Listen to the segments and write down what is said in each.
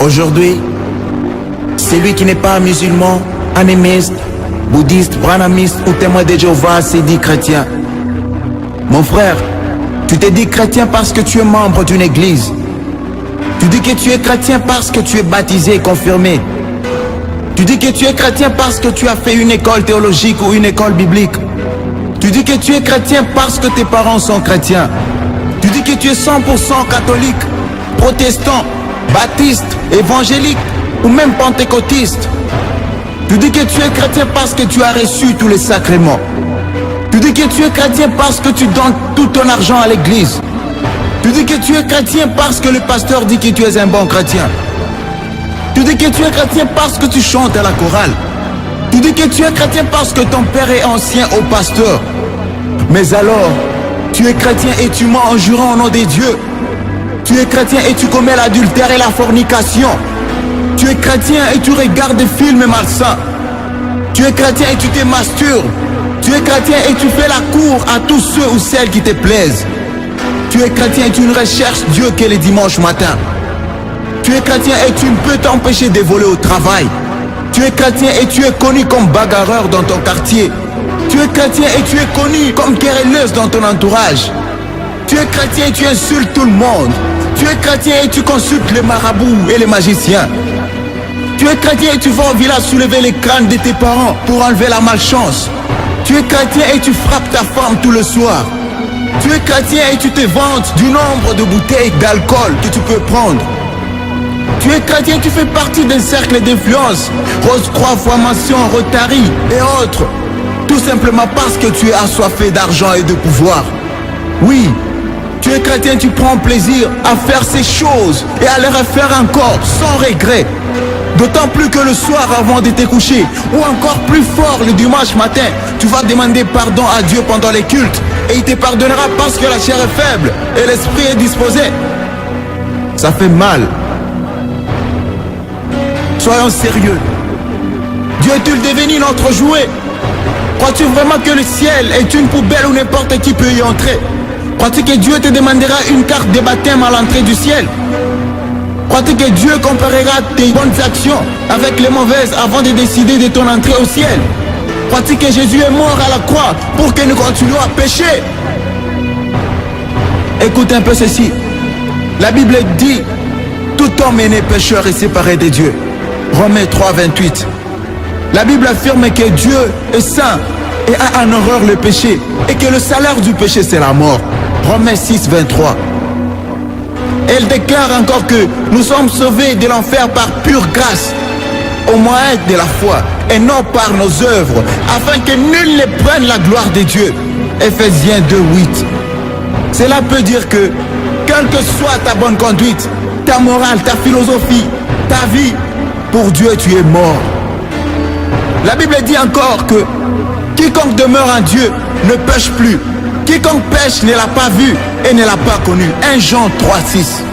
Aujourd'hui, celui qui n'est pas musulman, animiste, bouddhiste, branamiste ou témoin de Jéhovah s'est dit chrétien. Mon frère, tu t'es dit chrétien parce que tu es membre d'une église. Tu dis que tu es chrétien parce que tu es baptisé et confirmé. Tu dis que tu es chrétien parce que tu as fait une école théologique ou une école biblique. Tu dis que tu es chrétien parce que tes parents sont chrétiens. Tu dis que tu es 100% catholique, protestant, baptiste, évangélique ou même pentecôtiste. Tu dis que tu es chrétien parce que tu as reçu tous les sacrements. Tu dis que tu es chrétien parce que tu donnes tout ton argent à l'église. Tu dis que tu es chrétien parce que le pasteur dit que tu es un bon chrétien. Tu dis que tu es chrétien parce que tu chantes à la chorale. Tu dis que tu es chrétien parce que ton père est ancien au pasteur. Mais alors, tu es chrétien et tu mens en jurant au nom des dieux. Tu es chrétien et tu commets l'adultère et la fornication. Tu es chrétien et tu regardes des films malsains. Tu es chrétien et tu te masturbes. Tu es chrétien et tu fais la cour à tous ceux ou celles qui te plaisent. Tu es chrétien et tu ne recherches Dieu que les dimanches matins. Tu es chrétien et tu ne peux t'empêcher de voler au travail. Tu es chrétien et tu es connu comme bagarreur dans ton quartier. Tu es chrétien et tu es connu comme querelleuse dans ton entourage. Tu es chrétien et tu insultes tout le monde. Tu es chrétien et tu consultes les marabouts et les magiciens. Tu es chrétien et tu vas au village soulever les crânes de tes parents pour enlever la malchance. Tu es chrétien et tu frappes ta femme tout le soir. Tu es chrétien et tu te vantes du nombre de bouteilles d'alcool que tu peux prendre. Tu es chrétien, tu fais partie d'un cercle d'influence, Rose-Croix, Formation, Rotary et autres. Tout simplement parce que tu es assoiffé d'argent et de pouvoir. Oui, tu es chrétien, tu prends plaisir à faire ces choses et à les refaire encore sans regret. D'autant plus que le soir avant de te coucher, ou encore plus fort le dimanche matin, tu vas demander pardon à Dieu pendant les cultes. Et il te pardonnera parce que la chair est faible et l'esprit est disposé. Ça fait mal. Soyons sérieux. Dieu est-il devenu notre jouet? Crois-tu vraiment que le ciel est une poubelle où n'importe qui peut y entrer? Crois-tu que Dieu te demandera une carte de baptême à l'entrée du ciel? Crois-tu que Dieu comparera tes bonnes actions avec les mauvaises avant de décider de ton entrée au ciel? Crois-tu que Jésus est mort à la croix pour que nous continuions à pécher? Écoute un peu ceci. La Bible dit, tout homme est né pécheur et séparé de Dieu. Romains 3, 28. La Bible affirme que Dieu est saint et a en horreur le péché et que le salaire du péché c'est la mort. Romains 6, 23. Elle déclare encore que nous sommes sauvés de l'enfer par pure grâce, au moyen de la foi et non par nos œuvres, afin que nul ne prenne la gloire de Dieu. Ephésiens 2, 8. Cela peut dire que, quelle que soit ta bonne conduite, ta morale, ta philosophie, ta vie, pour Dieu tu es mort. La Bible dit encore que quiconque demeure en Dieu ne pêche plus. Quiconque pêche ne l'a pas vu et ne l'a pas connu. 1 Jean 3, 6.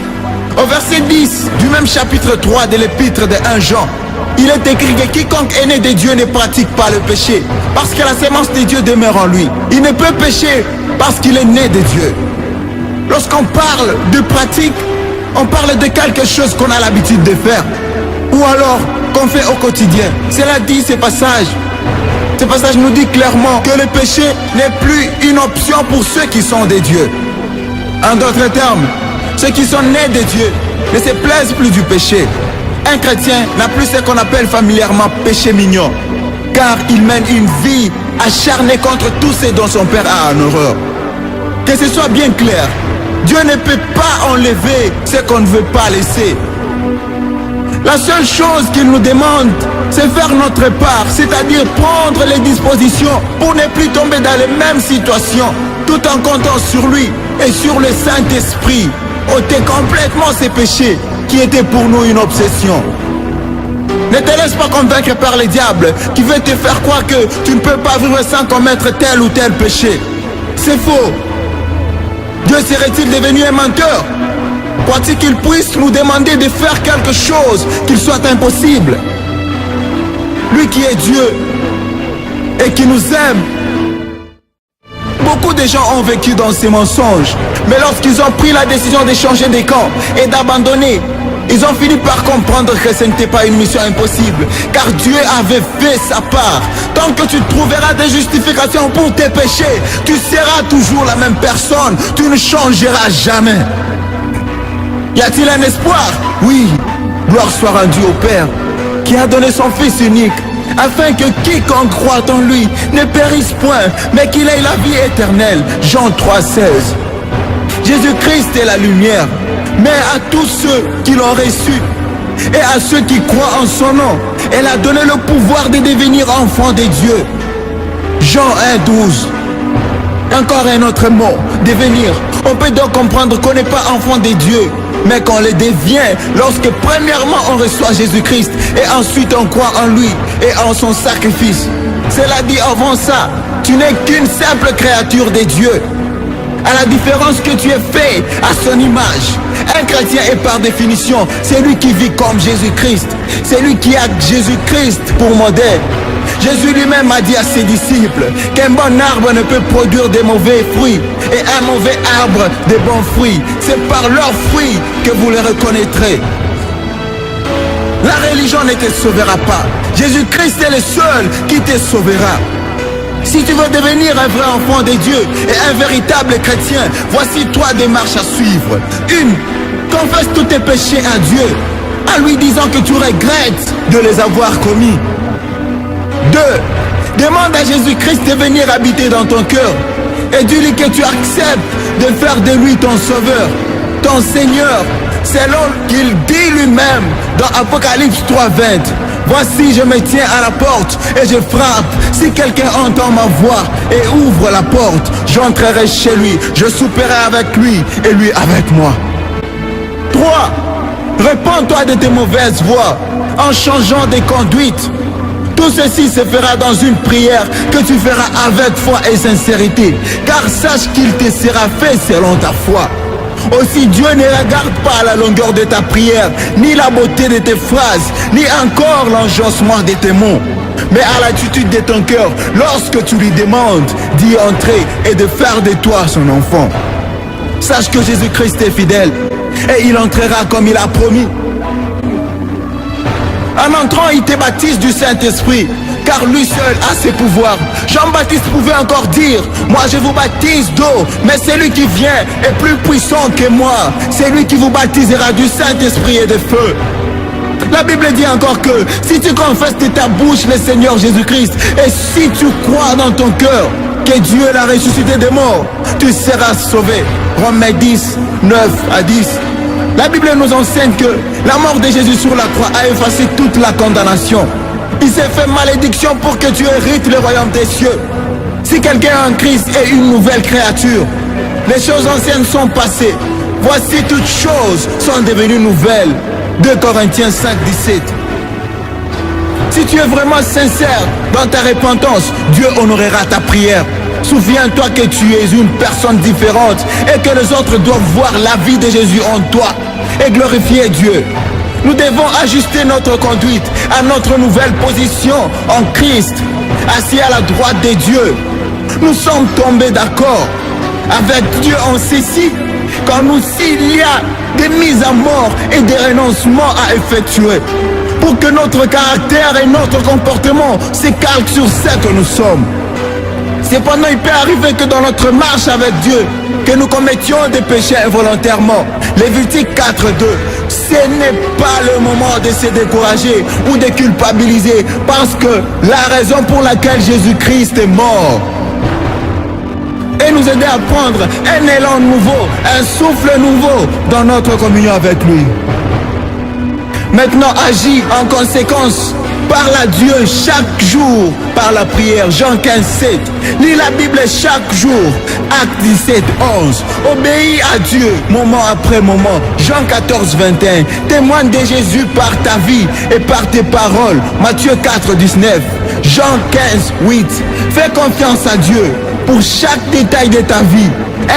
Au verset 10 du même chapitre 3 de l'épître de 1 Jean, il est écrit que quiconque est né de Dieu ne pratique pas le péché, parce que la sémence de Dieu demeure en lui. Il ne peut pécher parce qu'il est né de Dieu. Lorsqu'on parle de pratique, on parle de quelque chose qu'on a l'habitude de faire, ou alors qu'on fait au quotidien. Cela dit ce passage. Ce passage nous dit clairement que le péché n'est plus une option pour ceux qui sont des dieux. En d'autres termes, ceux qui sont nés de Dieu ne se plaisent plus du péché. Un chrétien n'a plus ce qu'on appelle familièrement péché mignon, car il mène une vie acharnée contre tout ce dont son père a en horreur. Que ce soit bien clair, Dieu ne peut pas enlever ce qu'on ne veut pas laisser. La seule chose qu'il nous demande, c'est faire notre part, c'est-à-dire prendre les dispositions pour ne plus tomber dans les mêmes situations, tout en comptant sur lui et sur le Saint-Esprit, ôter complètement ces péchés qui étaient pour nous une obsession. Ne te laisse pas convaincre par le diable qui veut te faire croire que tu ne peux pas vivre sans commettre tel ou tel péché. C'est faux. Dieu serait-il devenu un menteur? Crois-tu qu'il puisse nous demander de faire quelque chose qu'il soit impossible? Lui qui est Dieu et qui nous aime. Beaucoup de gens ont vécu dans ces mensonges, mais lorsqu'ils ont pris la décision de changer de camp et d'abandonner Ils ont fini par comprendre que ce n'était pas une mission impossible, car Dieu avait fait sa part. Tant que tu trouveras des justifications pour tes péchés, tu seras toujours la même personne, tu ne changeras jamais. Y a-t-il un espoir? Oui, gloire soit rendue au Père, qui a donné son Fils unique, afin que quiconque croit en lui ne périsse point, mais qu'il ait la vie éternelle. Jean 3,16. Jésus-Christ est la lumière, mais à tous ceux qui l'ont reçu et à ceux qui croient en son nom, elle a donné le pouvoir de devenir enfants de Dieu. Jean 1,12. Encore un autre mot, devenir. On peut donc comprendre qu'on n'est pas enfant de Dieu, mais qu'on le devient lorsque premièrement on reçoit Jésus-Christ et ensuite on croit en lui et en son sacrifice. Cela dit, avant ça, tu n'es qu'une simple créature de Dieu, à la différence que tu es fait à son image. Un chrétien est par définition celui qui vit comme Jésus-Christ, celui qui a Jésus-Christ pour modèle. Jésus lui-même a dit à ses disciples qu'un bon arbre ne peut produire de mauvais fruits et un mauvais arbre de bons fruits. C'est par leurs fruits que vous les reconnaîtrez. La religion ne te sauvera pas. Jésus-Christ est le seul qui te sauvera. Si tu veux devenir un vrai enfant de Dieu et un véritable chrétien, voici trois démarches à suivre. 1. Confesse tous tes péchés à Dieu, en lui disant que tu regrettes de les avoir commis. 2. Demande à Jésus-Christ de venir habiter dans ton cœur et dis-lui que tu acceptes de faire de lui ton sauveur, ton Seigneur, selon qu'il dit lui-même dans Apocalypse 3,20. Voici, je me tiens à la porte et je frappe. Si quelqu'un entend ma voix et ouvre la porte, j'entrerai chez lui, je souperai avec lui et lui avec moi. 3. Répands-toi de tes mauvaises voies en changeant de conduite. Tout ceci se fera dans une prière que tu feras avec foi et sincérité, car sache qu'il te sera fait selon ta foi. Aussi, Dieu ne regarde pas la longueur de ta prière, ni la beauté de tes phrases, ni encore l'enjancement de tes mots, mais à l'attitude de ton cœur lorsque tu lui demandes d'y entrer et de faire de toi son enfant. Sache que Jésus-Christ est fidèle et il entrera comme il a promis. En entrant, il te baptise du Saint-Esprit, car lui seul a ses pouvoirs. Jean-Baptiste pouvait encore dire, moi je vous baptise d'eau, mais celui qui vient est plus puissant que moi. C'est lui qui vous baptisera du Saint-Esprit et de feu. La Bible dit encore que si tu confesses de ta bouche le Seigneur Jésus-Christ et si tu crois dans ton cœur que Dieu l'a ressuscité des morts, tu seras sauvé. Romains 10, 9 à 10. La Bible nous enseigne que la mort de Jésus sur la croix a effacé toute la condamnation. Il s'est fait malédiction pour que tu hérites le royaume des cieux. Si quelqu'un en Christ est une nouvelle créature, les choses anciennes sont passées. Voici toutes choses sont devenues nouvelles. 2 Corinthiens 5, 17. Si tu es vraiment sincère dans ta repentance, Dieu honorera ta prière. Souviens-toi que tu es une personne différente et que les autres doivent voir la vie de Jésus en toi et glorifier Dieu. Nous devons ajuster notre conduite à notre nouvelle position en Christ, assis à la droite de Dieu. Nous sommes tombés d'accord avec Dieu en ceci, quand nous s'il y a des mises à mort et des renoncements à effectuer, pour que notre caractère et notre comportement se calquent sur ce que nous sommes. Cependant, il peut arriver que dans notre marche avec Dieu, que nous commettions des péchés involontairement. Lévitique 4, 2. Ce n'est pas le moment de se décourager ou de culpabiliser, parce que la raison pour laquelle Jésus-Christ est mort et nous aider à prendre un élan nouveau, un souffle nouveau dans notre communion avec lui. Maintenant, agis en conséquence. Parle à Dieu chaque jour par la prière. Jean 15, 7. Lis la Bible chaque jour. Acte 17, 11. Obéis à Dieu moment après moment. Jean 14, 21. Témoigne de Jésus par ta vie et par tes paroles. Matthieu 4, 19. Jean 15, 8. Fais confiance à Dieu pour chaque détail de ta vie.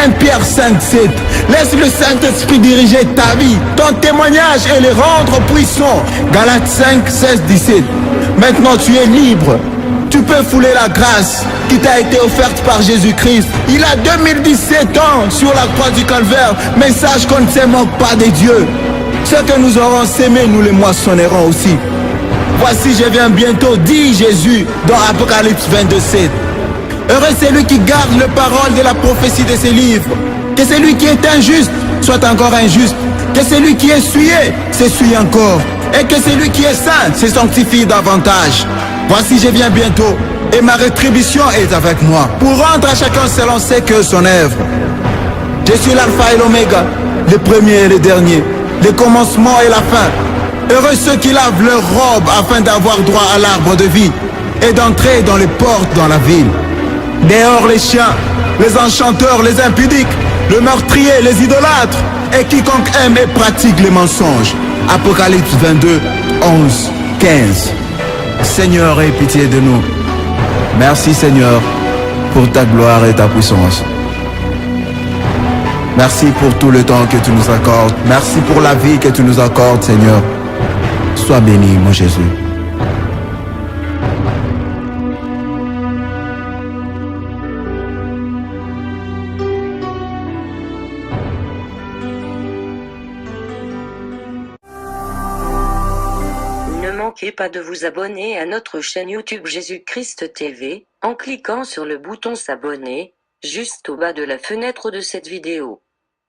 1 Pierre 5, 7. Laisse le Saint-Esprit diriger ta vie, ton témoignage et le rendre puissant. Galates 5, 16, 17. Maintenant tu es libre. Tu peux fouler la grâce qui t'a été offerte par Jésus-Christ. Il a 2017 ans sur la croix du Calvaire, mais sache qu'on ne se moque pas de Dieu. Ce que nous aurons sémé, nous les moissonnerons aussi. Voici, je viens bientôt, dit Jésus dans Apocalypse 22:7. Heureux celui qui garde les paroles de la prophétie de ces livres. Que celui qui est injuste soit encore injuste. Que celui qui est souillé s'essuie encore. Et que celui qui est saint se sanctifie davantage. Voici, je viens bientôt, et ma rétribution est avec moi, pour rendre à chacun selon ce que son œuvre. Je suis l'alpha et l'oméga, le premier et le dernier, le commencement et la fin. Heureux ceux qui lavent leurs robes afin d'avoir droit à l'arbre de vie et d'entrer dans les portes dans la ville. Dehors les chiens, les enchanteurs, les impudiques, le meurtrier, les idolâtres et quiconque aime et pratique les mensonges. Apocalypse 22, 11, 15. Seigneur, aie pitié de nous. Merci Seigneur pour ta gloire et ta puissance. Merci pour tout le temps que tu nous accordes. Merci pour la vie que tu nous accordes, Seigneur. Sois béni, mon Jésus. Ne manquez pas de vous abonner à notre chaîne YouTube Jésus-Christ TV, en cliquant sur le bouton s'abonner, juste au bas de la fenêtre de cette vidéo.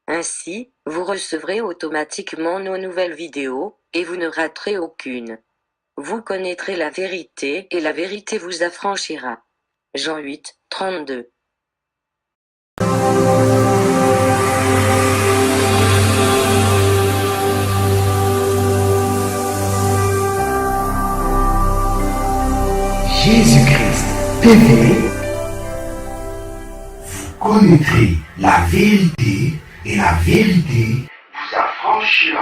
Ainsi, vous recevrez automatiquement nos nouvelles vidéos, et vous ne raterez aucune. Vous connaîtrez la vérité, et la vérité vous affranchira. Jean 8, 32. Jésus-Christ TV, vous connaîtrez la vérité et la vérité vous affranchira.